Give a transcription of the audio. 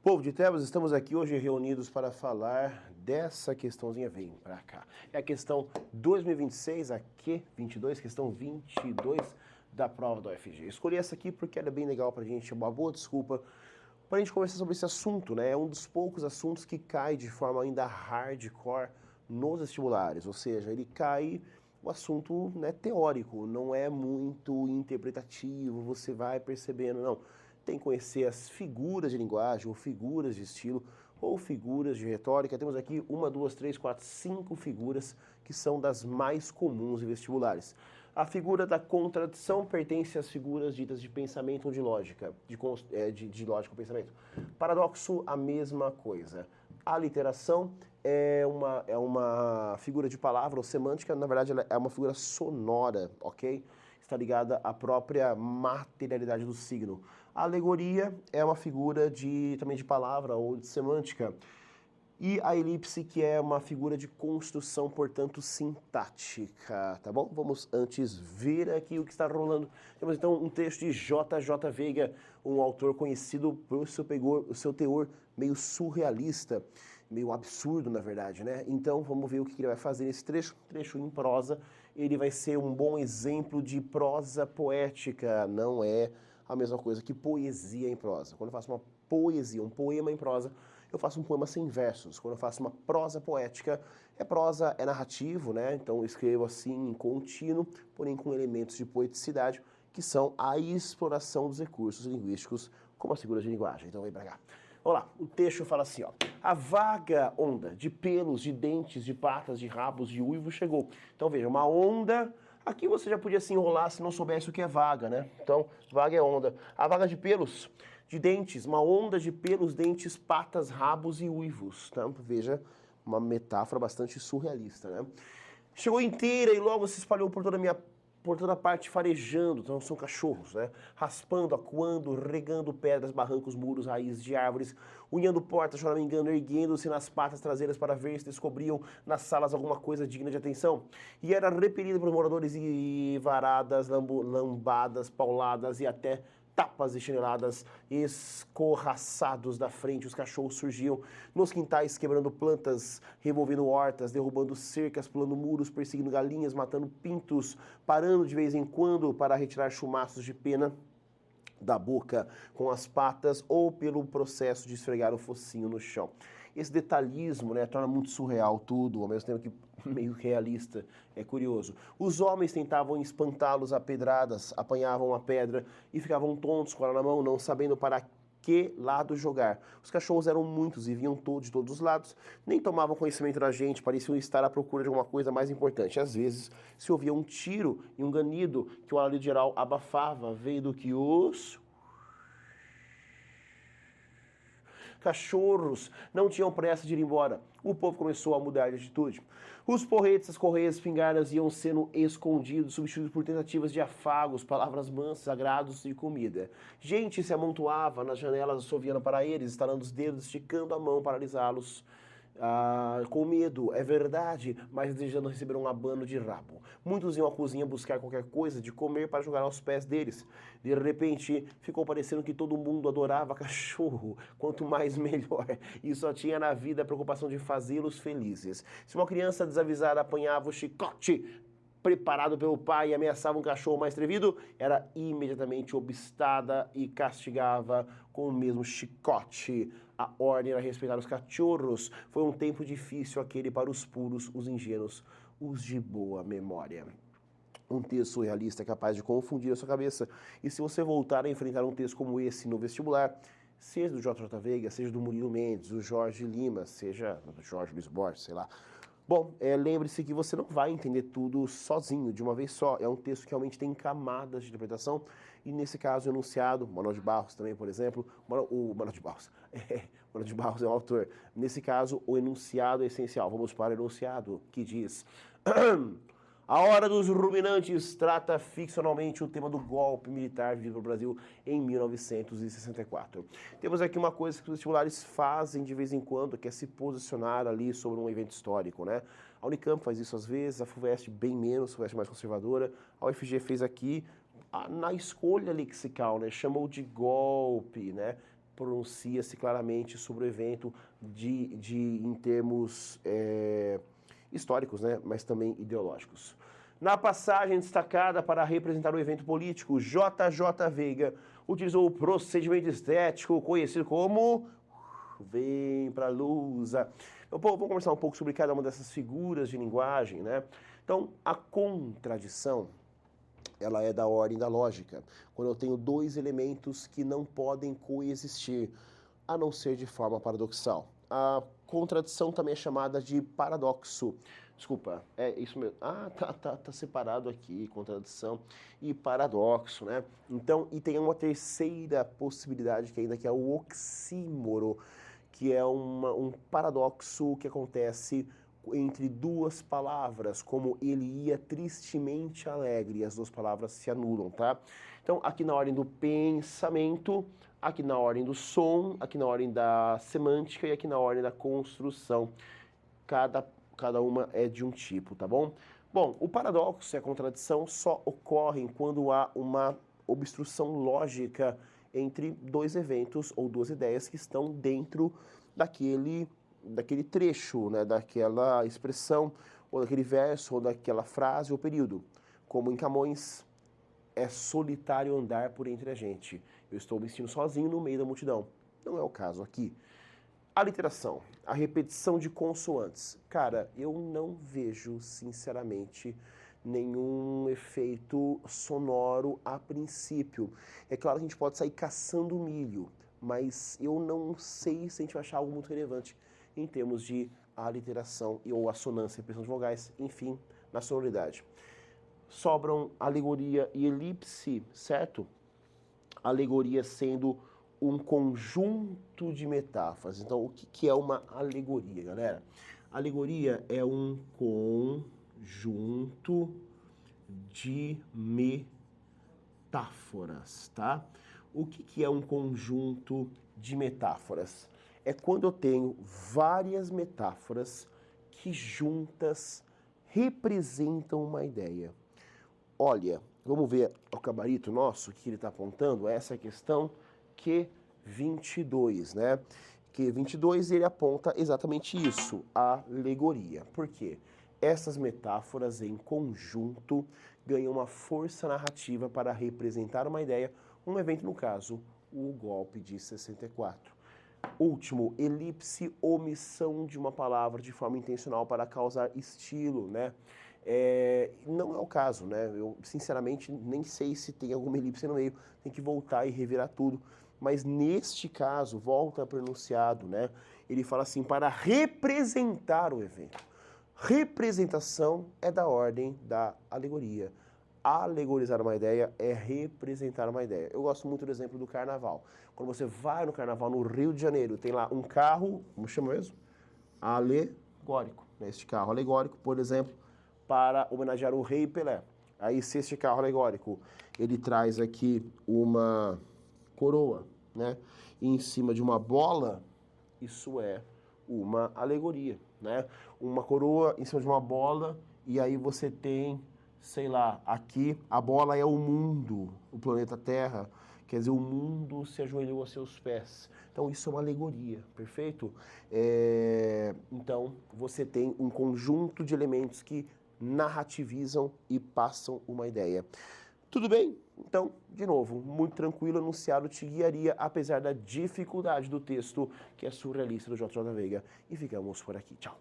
Povo de Tebas, estamos aqui hoje reunidos para falar dessa questãozinha, vem pra cá. É a questão 2026, a Q22, questão 22 da prova da UFG. Escolhi essa aqui porque ela é bem legal pra gente, é uma boa desculpa pra gente conversar sobre esse assunto, né? É um dos poucos assuntos que cai de forma ainda hardcore nos vestibulares, ou seja, ele cai o assunto, né, teórico, não é muito interpretativo, você vai percebendo, não. Tem que conhecer as figuras de linguagem, ou figuras de estilo, ou figuras de retórica. Temos aqui uma, duas, três, quatro, cinco figuras que são das mais comuns em vestibulares. A figura da contradição pertence às figuras ditas de pensamento ou de lógica, de lógica ou pensamento. Paradoxo, a mesma coisa. Aliteração é uma figura de palavra ou semântica, na verdade ela é uma figura sonora, ok? Está ligada à própria materialidade do signo. A alegoria é uma figura também de palavra ou de semântica. E a elipse, que é uma figura de construção, portanto, sintática, tá bom? Vamos antes ver aqui o que está rolando. Temos então um texto de J.J. Veiga, um autor conhecido por seu teor meio surrealista, meio absurdo, na verdade, né? Então, vamos ver o que ele vai fazer nesse trecho em prosa. Ele vai ser um bom exemplo de prosa poética, não é a mesma coisa que poesia em prosa. Quando eu faço uma poesia, um poema em prosa, eu faço um poema sem versos. Quando eu faço uma prosa poética, é narrativo, né? Então eu escrevo assim em contínuo, porém com elementos de poeticidade, que são a exploração dos recursos linguísticos como as figuras de linguagem. Então vem pra cá. Vamos lá, o texto fala assim, ó. A vaga onda de pelos, de dentes, de patas, de rabos, de uivo chegou. Então veja, uma onda. Aqui você já podia se enrolar se não soubesse o que é vaga, né? Então, vaga é onda. A vaga de pelos, de dentes, uma onda de pelos, dentes, patas, rabos e uivos. Tá? Veja, uma metáfora bastante surrealista, né? Chegou inteira e logo se espalhou por toda a parte farejando, então são cachorros, né? Raspando, acuando, regando pedras, barrancos, muros, raízes de árvores, unhando portas, choramingando, erguendo-se nas patas traseiras para ver se descobriam nas salas alguma coisa digna de atenção. E era repelido por moradores e varadas, lambadas, pauladas e até tapas e chineladas, escorraçados da frente, os cachorros surgiam nos quintais, quebrando plantas, revolvendo hortas, derrubando cercas, pulando muros, perseguindo galinhas, matando pintos, parando de vez em quando para retirar chumaços de pena da boca com as patas ou pelo processo de esfregar o focinho no chão. Esse detalhismo, né, torna muito surreal tudo, ao mesmo tempo que meio realista, é curioso. Os homens tentavam espantá-los a pedradas, apanhavam a pedra e ficavam tontos com ela na mão, não sabendo para que lado jogar. Os cachorros eram muitos e vinham todos de todos os lados, nem tomavam conhecimento da gente, pareciam estar à procura de alguma coisa mais importante. Às vezes se ouvia um tiro e um ganido que o alarido geral abafava, veio do que os cachorros não tinham pressa de ir embora. O povo começou a mudar de atitude. Os porretes, as correias, espingardas iam sendo escondidos, substituídos por tentativas de afagos, palavras mansas, agrados e comida. Gente se amontoava nas janelas, assoviando para eles, estalando os dedos, esticando a mão para alisá-los. Com medo, é verdade, mas desejando receber um abano de rabo. Muitos iam à cozinha buscar qualquer coisa de comer para jogar aos pés deles. De repente, ficou parecendo que todo mundo adorava cachorro, quanto mais melhor, e só tinha na vida a preocupação de fazê-los felizes. Se uma criança desavisada apanhava o chicote preparado pelo pai e ameaçava um cachorro mais atrevido, era imediatamente obstada e castigava com o mesmo chicote. A ordem era respeitar os cachorros. Foi um tempo difícil aquele para os puros, os ingênuos, os de boa memória. Um texto surrealista é capaz de confundir a sua cabeça. E se você voltar a enfrentar um texto como esse no vestibular, seja do J.J. Veiga, seja do Murilo Mendes, do Jorge Lima, seja do Jorge Luiz Borges, sei lá. Bom, lembre-se que você não vai entender tudo sozinho, de uma vez só. É um texto que realmente tem camadas de interpretação. E nesse caso, o enunciado, Manuel de Barros também, por exemplo, o Manuel de Barros, Manuel de Barros é o autor. Nesse caso, o enunciado é essencial. Vamos para o enunciado, que diz... A Hora dos Ruminantes trata ficcionalmente o tema do golpe militar vivido no Brasil em 1964. Temos aqui uma coisa que os vestibulares fazem de vez em quando, que é se posicionar ali sobre um evento histórico, né? A Unicamp faz isso às vezes, a FUVEST bem menos, a FUVEST mais conservadora. A UFG fez aqui na escolha lexical, né? Chamou de golpe, né? pronuncia-se claramente sobre o evento em termos históricos, né, mas também ideológicos. Na passagem destacada para representar o evento político, JJ Veiga utilizou o procedimento estético conhecido como vem pra lusa. Vamos conversar um pouco sobre cada uma dessas figuras de linguagem, né? Então, a contradição, ela é da ordem da lógica. Quando eu tenho dois elementos que não podem coexistir, a não ser de forma paradoxal. A contradição também é chamada de paradoxo. Desculpa, é isso mesmo. Ah, tá separado aqui, contradição e paradoxo, né? Então, e tem uma terceira possibilidade que ainda que é o oxímoro, que é um paradoxo que acontece entre duas palavras, como ele ia tristemente alegre, e as duas palavras se anulam, tá? Então, aqui na ordem do pensamento, aqui na ordem do som, aqui na ordem da semântica e aqui na ordem da construção. Cada uma é de um tipo, tá bom? Bom, o paradoxo e a contradição só ocorrem quando há uma obstrução lógica entre dois eventos ou duas ideias que estão dentro daquele trecho, né, daquela expressão, ou daquele verso, ou daquela frase ou período. Como em Camões, é solitário andar por entre a gente. Eu estou me sentindo sozinho no meio da multidão. Não é o caso aqui. A literação, a repetição de consoantes. Cara, eu não vejo, sinceramente, nenhum efeito sonoro a princípio. É claro que a gente pode sair caçando milho, mas eu não sei se a gente vai achar algo muito relevante em termos de aliteração ou assonância, repetição de vogais, enfim, na sonoridade. Sobram alegoria e elipse, certo? Alegoria sendo um conjunto de metáforas. Então, o que é uma alegoria, galera? Alegoria é um conjunto de metáforas, tá? O que é um conjunto de metáforas? É quando eu tenho várias metáforas que juntas representam uma ideia. Olha, vamos ver o gabarito nosso que ele está apontando, essa questão Q22, né? Q22 ele aponta exatamente isso, a alegoria. Por quê? Essas metáforas em conjunto ganham uma força narrativa para representar uma ideia, um evento, no caso, o golpe de 64. Último, elipse, omissão de uma palavra de forma intencional para causar estilo, né? Não é o caso, né? Eu, sinceramente, nem sei se tem alguma elipse no meio, tem que voltar e revirar tudo. Mas neste caso, volta para o enunciado, né? Ele fala assim, para representar o evento. Representação é da ordem da alegoria. Alegorizar uma ideia é representar uma ideia. Eu gosto muito do exemplo do carnaval. Quando você vai no carnaval no Rio de Janeiro, tem lá um carro, como chama mesmo? Alegórico. Este carro alegórico, por exemplo, para homenagear o rei Pelé. Aí, se este carro alegórico, ele traz aqui uma coroa, né? E em cima de uma bola, isso é uma alegoria, né? Uma coroa em cima de uma bola, e aí você tem, sei lá, aqui a bola é o mundo, o planeta Terra, quer dizer, o mundo se ajoelhou a seus pés. Então isso é uma alegoria, perfeito? Então você tem um conjunto de elementos que narrativizam e passam uma ideia. Tudo bem? Então, de novo, muito tranquilo, enunciado te guiaria, apesar da dificuldade do texto, que é surrealista do JJ Veiga. E ficamos por aqui. Tchau.